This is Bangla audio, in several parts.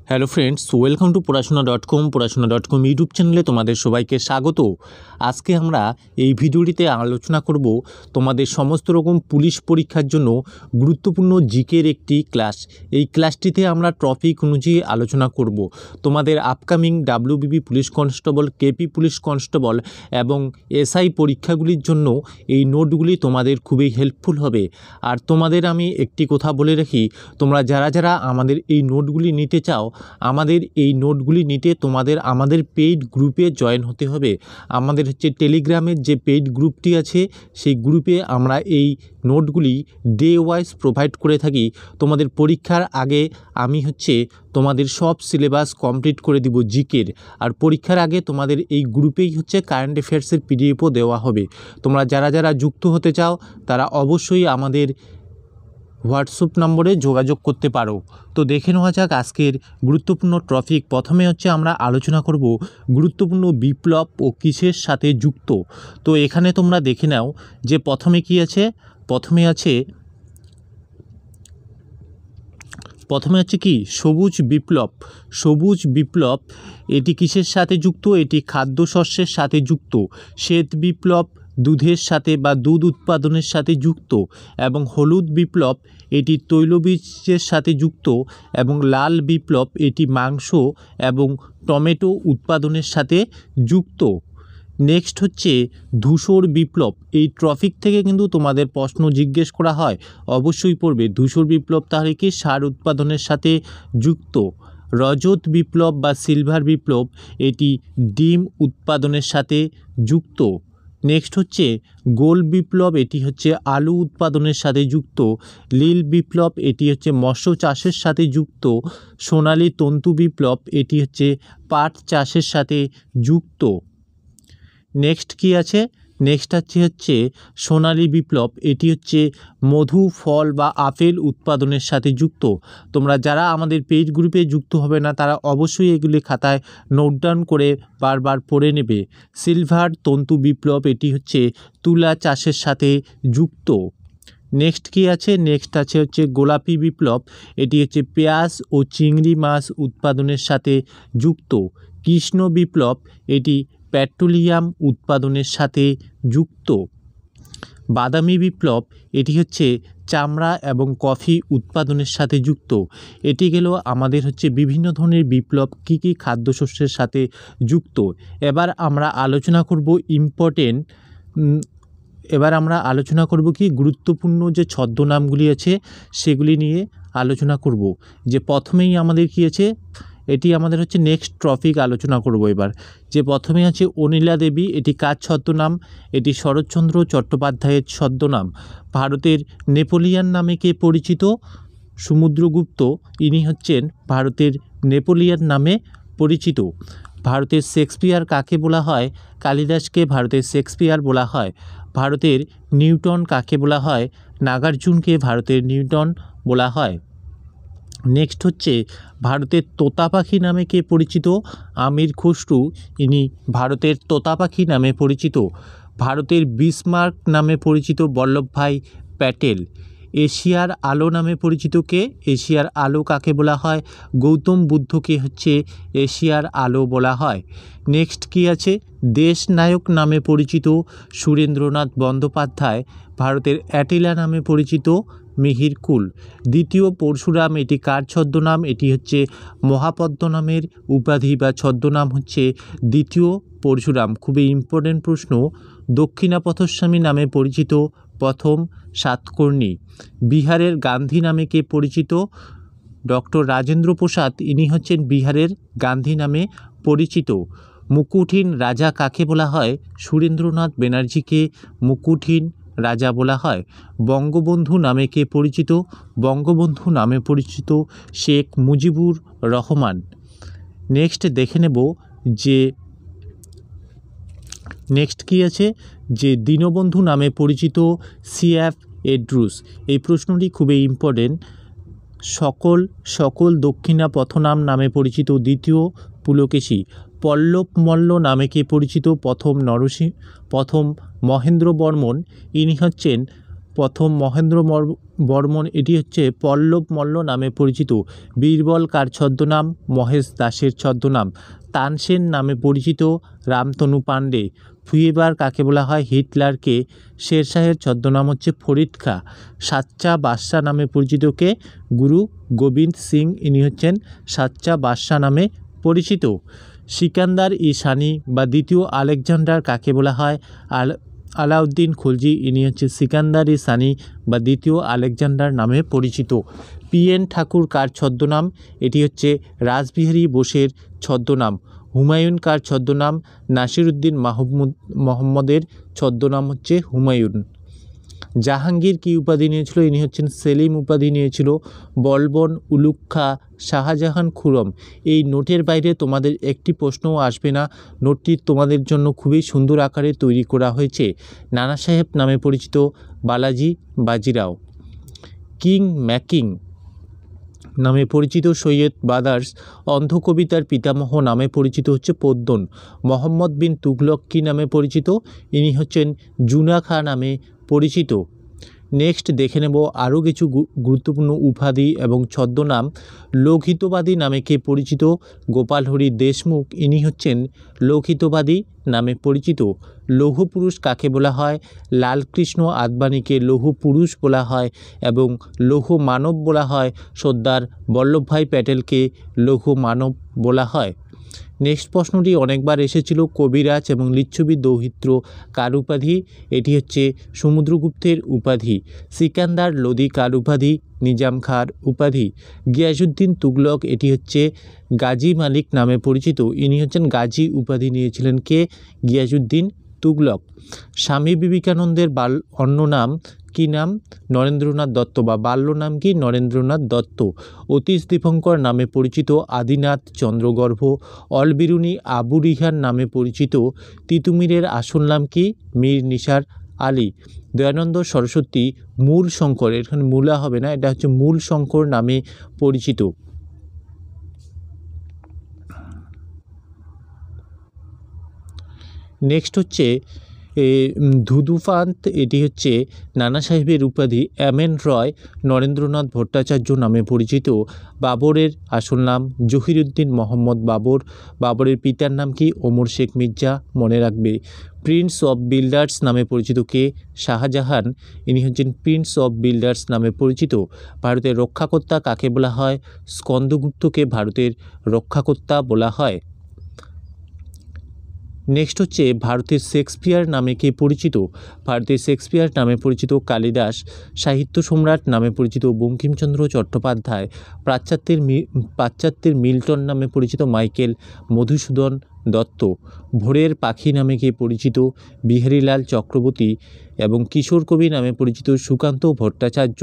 হ্যালো ফ্রেন্ডস, ওয়েলকাম টু পড়াশোনা.com ইউটিউব চ্যানেলে তোমাদের সবাইকে স্বাগত। আজকে আমরা এই ভিডিওটিতে আলোচনা করব তোমাদের সমস্ত রকম পুলিশ পরীক্ষার জন্য গুরুত্বপূর্ণ জিকের একটি ক্লাস। এই ক্লাসটিতে আমরা টপিক অনুযায়ী আলোচনা করব তোমাদের upcoming WBP police constable, KP police constable এবং এসআই পরীক্ষাগুলির জন্য এই নোটগুলি তোমাদের খুবই হেল্পফুল হবে। আর তোমাদের আমি একটি কথা বলে রাখি, তোমরা যারা আমাদের এই নোটগুলি নিতে চাও, আমাদের এই নোটগুলি নিতে তোমাদের আমাদের পেইড গ্রুপে জয়েন হতে হবে। আমাদের টেলিগ্রামের যে পেইড গ্রুপটি আছে, সেই গ্রুপে আমরা এই নোটগুলি ডে ওয়াইজ প্রোভাইড করে থাকি। তোমাদের পরীক্ষার আগে আমি তোমাদের সব সিলেবাস কমপ্লিট করে দিব জিকের, আর পরীক্ষার আগে তোমাদের এই গ্রুপেই কারেন্ট অ্যাফেয়ার্সের পিডিএফও দেওয়া হবে। তোমরা যারা যুক্ত হতে চাও তারা অবশ্যই আমাদের হোয়াটসঅ্যাপ নম্বরে যোগাযোগ করতে পারো। তো দেখে নেওয়া যাক আজকের গুরুত্বপূর্ণ টপিক। প্রথমে আমরা আলোচনা করব গুরুত্বপূর্ণ বিপ্লব ও কিসের সাথে যুক্ত। তো এখানে তোমরা দেখে নাও যে প্রথমে কি আছে। প্রথমে কি সবুজ বিপ্লব। সবুজ বিপ্লব এটি কিসের সাথে যুক্ত? এটি খাদ্যশস্যের সাথে যুক্ত। শ্বেত বিপ্লব দুধের সাথে বা দুধ উৎপাদনের সাথে যুক্ত। এবং হলুদ বিপ্লব এটি তৈলবীজের সাথে যুক্ত। এবং লাল বিপ্লব এটি মাংস এবং টমেটো উৎপাদনের সাথে যুক্ত। নেক্সট ধূসর বিপ্লব। এই টপিক থেকে কিন্তু তোমাদের প্রশ্ন জিজ্ঞেস করা হয়, অবশ্যই পড়বে। ধূসর বিপ্লব তাহলে কি? সার উৎপাদনের সাথে যুক্ত। রজত বিপ্লব বা সিলভার বিপ্লব এটি ডিম উৎপাদনের সাথে যুক্ত। নেক্সট গোল বিপ্লব, এটি আলু উৎপাদনের সাথে যুক্ত। নীল বিপ্লব এটি মৎস্য চাষের সাথে যুক্ত। সোনালী তন্তু বিপ্লব এটি পাট চাষের সাথে যুক্ত। নেক্সট কি আছে? নেক্সট সোনালী বিপ্লব, এটি মধু, ফল বা আপেল উৎপাদনের সাথে যুক্ত। তোমরা যারা আমাদের পেইড গ্রুপে যুক্ত হবে না তারা অবশ্যই এগুলি খাতায় নোট ডাউন করে বারবার পড়ে নেবে। সিলভার তন্তু বিপ্লব এটি তুলা চাষের সাথে যুক্ত। নেক্সট কি আছে? নেক্সট গোলাপি বিপ্লব, এটি পেঁয়াজ ও চিংড়ি মাছ উৎপাদনের সাথে যুক্ত। কৃষ্ণ বিপ্লব এটি পেট্রোলিয়াম উৎপাদনের সাথে যুক্ত। বাদামি বিপ্লব এটি চামড়া এবং কফি উৎপাদনের সাথে যুক্ত। এটি গেল আমাদের বিভিন্ন ধরনের বিপ্লব কী কী খাদ্যশস্যের সাথে যুক্ত। এবার আমরা আলোচনা করব কি গুরুত্বপূর্ণ যে ছদ্মনামগুলি আছে সেগুলি নিয়ে আলোচনা করব। যে প্রথমেই আমাদের কি আছে, এটি আমাদের নেক্সট টপিক আলোচনা করব এবার। যে প্রথমে অনিলা দেবী, এটি কার ছদ্মনাম? এটি শরৎচন্দ্র চট্টোপাধ্যায়ের ছদ্মনাম। ভারতের নেপোলিয়ান নামে কে পরিচিত? সমুদ্রগুপ্ত, ইনি ভারতের নেপোলিয়ান নামে পরিচিত। ভারতের শেক্সপিয়ার কাকে বলা হয়? কালিদাসকে ভারতের শেক্সপিয়ার বলা হয়। ভারতের নিউটন কাকে বলা হয়? নাগার্জুনকে ভারতের নিউটন বলা হয়। নেক্সট ভারতের তোতা পাখি নামে কে পরিচিত? আমির খসরু, ইনি ভারতের তোতা পাখি নামে পরিচিত। ভারতের বিসমার্ক নামে পরিচিত বল্লভভাই প্যাটেল। এশিয়ার আলো নামে পরিচিত কে? এশিয়ার আলো কাকে বলা হয়? গৌতম বুদ্ধকে এশিয়ার আলো বলা হয়। নেক্সট কি আছে? দেশ নায়ক নামে পরিচিত সুরেন্দ্রনাথ বন্দ্যোপাধ্যায়। ভারতের অ্যাটিলা নামে পরিচিত মিহির কুল। দ্বিতীয় পরশুরাম, এটি কার ছদ্মনাম? এটি মহাপদ্মনামের উপাধি বা ছদ্মনাম দ্বিতীয় পরশুরাম। খুবই ইম্পর্টেন্ট প্রশ্ন। দক্ষিণাপথস্বামী নামে পরিচিত প্রথম সাতকর্ণী। বিহারের গান্ধী নামে কে পরিচিত? ডক্টর রাজেন্দ্র প্রসাদ, ইনি বিহারের গান্ধী নামে পরিচিত। মুকুটহীন রাজা কাকে বলা হয়? সুরেন্দ্রনাথ ব্যানার্জিকে মুকুটহীন রাজা বলা হয়। বঙ্গবন্ধু নামে কে পরিচিত? বঙ্গবন্ধু নামে পরিচিত শেখ মুজিবুর রহমান। নেক্সট দেখে নেব যে নেক্সট কি আছে, যে দীনবন্ধু নামে পরিচিত সিএফ এড্রুস। এই প্রশ্নটি খুবই ইম্পর্টেন্ট। সকল দক্ষিণা পথনাম নামে পরিচিত দ্বিতীয় পুলকেশী। পল্লব মল্ল নামে কে পরিচিত? প্রথম মহেন্দ্র বর্মন, ইনি প্রথম মহেন্দ্র বর্মন এটি হচ্ছে পল্লব মল্ল নামে পরিচিত। বীরবল কার ছদ্মনাম? মহেশ দাসের ছদ্মনাম। তানসেন নামে পরিচিত রামতনু পাণ্ডে। ফুয়েবার কাকে বলা হয়? হিটলারকে। শেরশাহের ছদ্মনাম হচ্ছে ফরিদ খা। সাচ্চা বাদশাহ নামে পরিচিত কে? গুরু গোবিন্দ সিং, ইনি হচ্ছেন সাচ্চা বাদশাহ নামে পরিচিত। সিকান্দার ই সানি বা দ্বিতীয় আলেকজান্ডার কাকে বলা হয়? আলাউদ্দিন খলজি, ইনি হচ্ছে সিকান্দার ই সানি বা দ্বিতীয় আলেকজান্ডার নামে পরিচিত। PN ঠাকুর কার ছদ্মনাম? এটি হচ্ছে রাসবিহারী বোসের ছদ্মনাম। হুমায়ুন কার ছদ্মনাম? নাসিরুদ্দিন মোহাম্মদের ছদ্মনাম হচ্ছে হুমায়ুন। জাহাঙ্গীর কী উপাধি নিয়েছিল? ইনি হচ্ছেন সেলিম উপাধি নিয়েছিল। বলবন, উলুগ খা, শাহজাহান, খুরম। এই নোটের বাইরে তোমাদের একটি প্রশ্নও আসবে না। নোটটি তোমাদের জন্য খুবই সুন্দর আকারে তৈরি করা হয়েছে। নানা সাহেব নামে পরিচিত বালাজি বাজিরাও। কিং ম্যাকিং নামে পরিচিত সৈয়দ বাদার্স। অন্ধ কবিতার পিতামহ নামে পরিচিত হচ্ছে পোদ্দন। মোহাম্মদ বিন তুগলক কী নামে পরিচিত? ইনি হচ্ছেন জুনা খা নামে পরিচিত। নেক্সট দেখে নেব আরও কিছু গুরুত্বপূর্ণ উপাধি এবং ছদ্মনাম। লোকহিতবাদী নামে কে পরিচিত? গোপাল হরি দেশমুখ, ইনি হচ্ছেন লোকহিতবাদী নামে পরিচিত। লৌহ পুরুষ কাকে বলা হয়? লালকৃষ্ণ আদবানীকে লৌহ পুরুষ বলা হয় এবং লৌহ মানব বলা হয়। সর্দার বল্লভভাই প্যাটেলকে লৌহ মানব বলা হয়। নেক্সট প্রশ্নটি অনেকবার এসেছিল, কবিরাজ এবং লিচ্ছবি দৌহিত্র কার উপাধি? এটি হচ্ছে সমুদ্রগুপ্তের উপাধি। সিকান্দার লোদি কার উপাধি? নিজাম খাঁর উপাধি। গিয়াসুদ্দিন তুগলক এটি হচ্ছে গাজী মালিক নামে পরিচিত, ইনি হচ্ছেন গাজী উপাধি নিয়েছিলেন কে? গিয়াসুদ্দিন তুগলক। স্বামী বিবেকানন্দের অন্য নাম কি নাম? নরেন্দ্রনাথ দত্ত বা বাল্য নাম কি? নরেন্দ্রনাথ দত্ত। অতীশ দীপঙ্কর নামে পরিচিত আদিনাথ চন্দ্রগর্ভ। অলবিরুনি আবু রিহান নামে পরিচিত তিতুমিরের আসল নাম কি? মীর নিসার আলী। দয়ানন্দ সরস্বতী মূল শঙ্কর, এখানে মূলা হবে না, এটা হচ্ছে মূল শঙ্কর নামে পরিচিত। নেক্সট হচ্ছে ধুধুপান্ত, এটি হচ্ছে নানা সাহেবের উপাধি। এমএন রয় নরেন্দ্রনাথ ভট্টাচার্য নামে পরিচিত। বাবরের আসল নাম জহিরুদ্দিন মোহাম্মদ বাবর। বাবরের পিতার নাম কি? ওমর শেখ মির্জা, মনে রাখবে। প্রিন্স অফ বিল্ডার্স নামে পরিচিত কে? শাহজাহান, ইনি হচ্ছেন প্রিন্স অফ বিল্ডার্স নামে পরিচিত। ভারতের রক্ষাকর্তা কাকে বলা হয়? স্কন্দগুপ্তকে ভারতের রক্ষাকর্তা বলা হয়। নেক্সট হচ্ছে ভারতের শেক্সপিয়ার নামে কে পরিচিত? ভারতের শেক্সপিয়ার নামে পরিচিত কালিদাস। সাহিত্য সম্রাট নামে পরিচিত বঙ্কিমচন্দ্র চট্টোপাধ্যায়। পাশ্চাত্যের মিল্টন নামে পরিচিত মাইকেল মধুসূদন দত্ত। ভোরের পাখি নামে কে পরিচিত? বিহারীলাল চক্রবর্তী। এবং কিশোর কবি নামে পরিচিত সুকান্ত ভট্টাচার্য।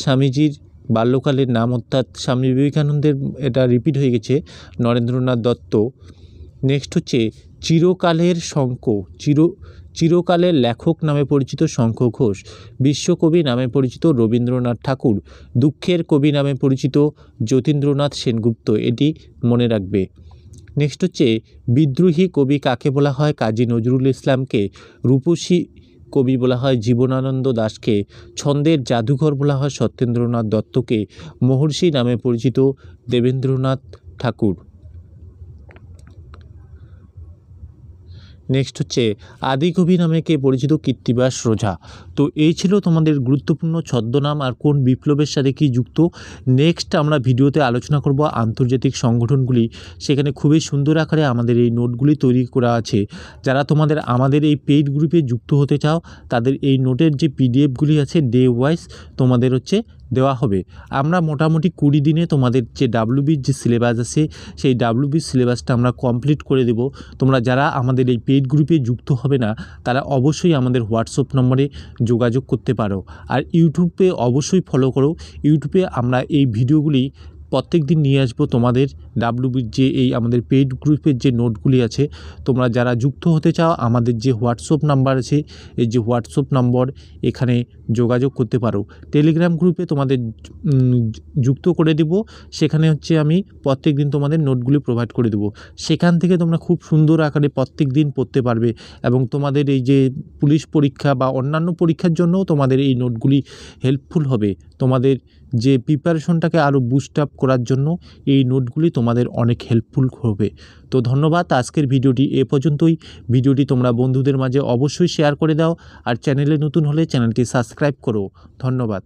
স্বামীজির বাল্যকালের নাম অর্থাৎ স্বামী বিবেকানন্দের এটা রিপিট হয়ে গেছে, নরেন্দ্রনাথ দত্ত। নেক্সট হচ্ছে চিরকালের চিরকালের লেখক নামে পরিচিত শঙ্খ ঘোষ। বিশ্বকবি নামে পরিচিত রবীন্দ্রনাথ ঠাকুর। দুঃখের কবি নামে পরিচিত যতীন্দ্রনাথ সেনগুপ্ত, এটি মনে রাখবে। নেক্সট হচ্ছে বিদ্রোহী কবি কাকে বলা হয়? কাজী নজরুল ইসলামকে। রূপসী কবি বলা হয় জীবনানন্দ দাশকে। ছন্দের জাদুঘর বলা হয় সত্যেন্দ্রনাথ দত্তকে। মহর্ষি নামে পরিচিত দেবেন্দ্রনাথ ঠাকুর। নেক্সট হচ্ছে আদিকবি নামে কে পরিচিত? কীর্তিবাস রোঝা। তো এই ছিল তোমাদের গুরুত্বপূর্ণ ছদ্মনাম আর কোন বিপ্লবের সাথে কি যুক্ত। নেক্সট আমরা ভিডিওতে আলোচনা করব আন্তর্জাতিক সংগঠনগুলি, সেখানে খুবই সুন্দর আকারে আমাদের এই নোটগুলি তৈরি করা আছে। যারা আমাদের এই পেইড গ্রুপে যুক্ত হতে চাও তাদের এই নোটের যে পিডিএফগুলি আছে ডে ওয়াইজ তোমাদের হচ্ছে দেওয়া হবে। আমরা মোটামুটি 20 দিনে তোমাদের যে WBর যে সিলেবাস আছে সেই WBর সিলেবাসটা আমরা কমপ্লিট করে দেব। তোমরা যারা আমাদের এই পেইড গ্রুপে যুক্ত হবে না তারা অবশ্যই আমাদের হোয়াটসঅ্যাপ নম্বরে যোগাযোগ করতে পারো। আর ইউটিউবে অবশ্যই ফলো করো। ইউটিউবে আমরা এই ভিডিওগুলি প্রত্যেক দিন নিয়ে আসবো তোমাদের ডাব্লিউবির যে এই আমাদের পেইড গ্রুপের যে নোটগুলি আছে, তোমরা যারা যুক্ত হতে চাও আমাদের যে হোয়াটসঅ্যাপ নাম্বার আছে, এই যে হোয়াটসঅ্যাপ নম্বর, এখানে যোগাযোগ করতে পারো। টেলিগ্রাম গ্রুপে তোমাদের যুক্ত করে দেব, সেখানে হচ্ছে আমি প্রত্যেক দিন তোমাদের নোটগুলি প্রোভাইড করে দেবো। সেখান থেকে তোমরা খুব সুন্দর আকারে প্রত্যেক দিন পড়তে পারবে এবং তোমাদের এই যে পুলিশ পরীক্ষা বা অন্যান্য পরীক্ষার জন্যও তোমাদের এই নোটগুলি হেল্পফুল হবে। তোমাদের যে প্রিপারেশনটাকে আরও বুস্ট আপ করার জন্য এই নোটগুলি তোমাদের অনেক হেল্পফুল হবে। তো ধন্যবাদ, আজকের ভিডিওটি এ পর্যন্তই। ভিডিওটি তোমরা বন্ধুদের মাঝে অবশ্যই শেয়ার করে দাও, আর চ্যানেলে নতুন হলে চ্যানেলটি সাবস্ক্রাইব করো। ধন্যবাদ।